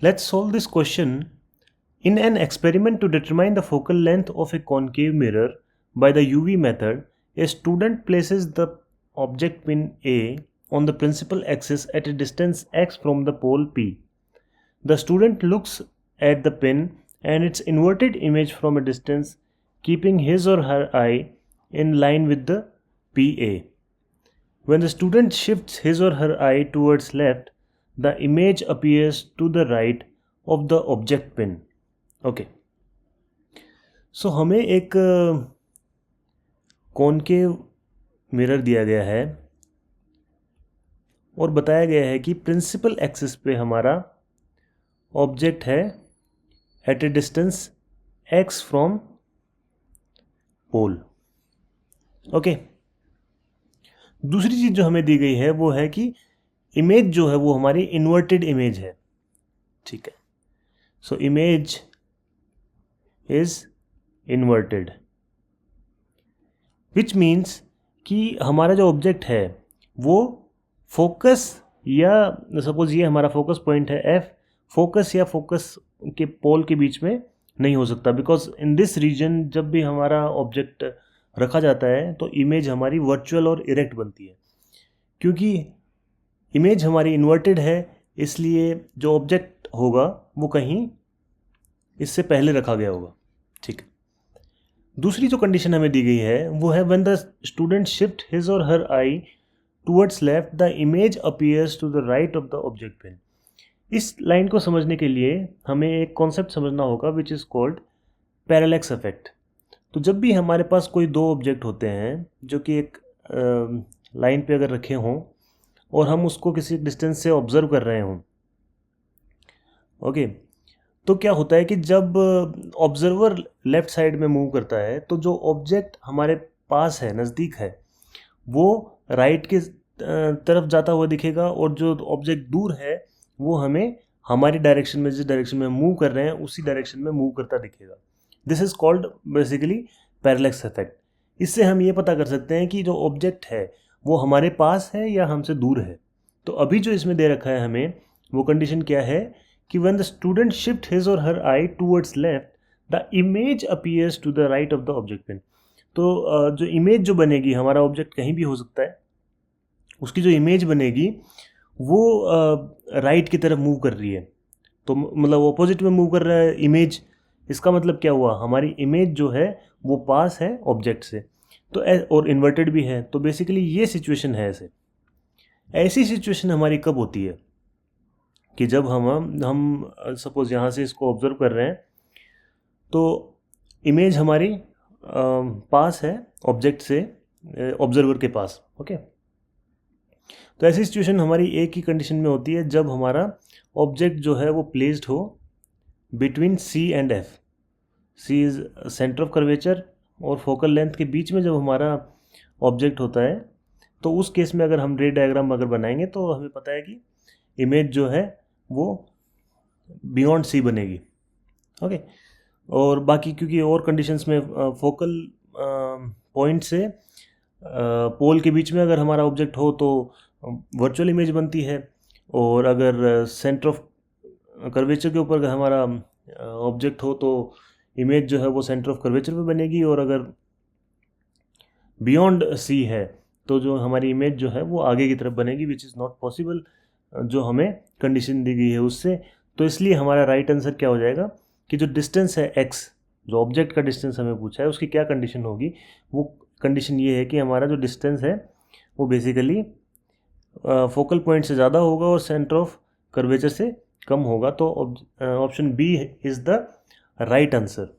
Let's solve this question. In an experiment to determine the focal length of a concave mirror by the UV method, a student places the object pin A on the principal axis at a distance x from the pole P. The student looks at the pin and its inverted image from a distance, keeping his or her eye in line with the PA. When the student shifts his or her eye towards left, the image appears to the right of the object pin. Okay so हमें एक concave mirror दिया गया है और बताया गया है कि प्रिंसिपल एक्सिस पे हमारा ऑब्जेक्ट है at a distance x from pole. Okay, दूसरी चीज़ जो हमें दी गई है वो है कि इमेज जो है वो हमारी इन्वर्टेड इमेज है. ठीक है, so image is inverted, which means कि हमारा जो ऑब्जेक्ट है वो फोकस या सपोज ये हमारा फोकस पॉइंट है F, फोकस या फोकस के पोल के बीच में नहीं हो सकता, बिकॉज इन दिस रीजन जब भी हमारा ऑब्जेक्ट रखा जाता है तो इमेज हमारी वर्चुअल और इरेक्ट बनती है. क्योंकि इमेज हमारी इन्वर्टेड है इसलिए जो ऑब्जेक्ट होगा वो कहीं इससे पहले रखा गया होगा. ठीक है, दूसरी जो कंडीशन हमें दी गई है वो है when the student shift his or her eye towards left the image appears to the right of the object pin. इस लाइन को समझने के लिए हमें एक कॉन्सेप्ट समझना होगा which is called parallax effect. तो जब भी हमारे पास कोई दो ऑब्जेक्ट होते हैं जो कि एक लाइन पे अगर रखे हों और हम उसको किसी डिस्टेंस से ऑब्जर्व कर रहे हों, ओके, तो क्या होता है कि जब ऑब्जर्वर लेफ्ट साइड में मूव करता है तो जो ऑब्जेक्ट हमारे पास है, नज़दीक है, वो राइट के तरफ जाता हुआ दिखेगा और जो ऑब्जेक्ट दूर है वो हमें हमारी डायरेक्शन में, जिस डायरेक्शन में मूव कर रहे हैं उसी डायरेक्शन में मूव करता दिखेगा. This is called basically parallax effect. इससे हम ये पता कर सकते हैं कि जो ऑब्जेक्ट है वो हमारे पास है या हमसे दूर है. तो अभी जो इसमें दे रखा है हमें वो कंडीशन क्या है कि when the student shift his or her eye towards left, the image appears to the right of the object pin. तो जो इमेज जो बनेगी, हमारा ऑब्जेक्ट कहीं भी हो सकता है, उसकी जो इमेज बनेगी वो राइट की तरफ मूव कर रही है. तो मतलब ऑपोजिट में मूव कर रहा है इमेज. इसका मतलब क्या हुआ, हमारी इमेज जो है वो पास है ऑब्जेक्ट से, तो और इन्वर्टेड भी है. तो बेसिकली ये सिचुएशन है. ऐसी सिचुएशन हमारी कब होती है कि जब हम सपोज यहाँ से इसको ऑब्जर्व कर रहे हैं तो इमेज हमारी पास है ऑब्जेक्ट से, ऑब्जर्वर के पास. ओके, तो ऐसी सिचुएशन हमारी एक ही कंडीशन में होती है जब हमारा ऑब्जेक्ट जो है वो प्लेस्ड हो between C and F. C is centre of curvature और फोकल लेंथ के बीच में जब हमारा ऑब्जेक्ट होता है तो उस केस में अगर हम रे डायग्राम अगर बनाएंगे तो हमें पता है कि इमेज जो है वो बियॉन्ड C बनेगी. ओके, और बाकी क्योंकि और कंडीशंस में फोकल पॉइंट से पोल के बीच में अगर हमारा ऑब्जेक्ट हो तो वर्चुअल इमेज बनती है, और अगर सेंटर ऑफ कर्वेचर के ऊपर अगर हमारा ऑब्जेक्ट हो तो इमेज जो है वो सेंटर ऑफ कर्वेचर पे बनेगी, और अगर बियॉन्ड C है तो जो हमारी इमेज जो है वो आगे की तरफ बनेगी, विच इज़ नॉट पॉसिबल जो हमें कंडीशन दी गई है उससे. तो इसलिए हमारा राइट आंसर क्या हो जाएगा कि जो डिस्टेंस है x, जो ऑब्जेक्ट का डिस्टेंस हमें पूछा है उसकी क्या कंडीशन होगी. वो कंडीशन ये है कि हमारा जो डिस्टेंस है वो बेसिकली फोकल पॉइंट से ज़्यादा होगा और सेंटर ऑफ कर्वेचर से कम होगा. तो option B is the right answer.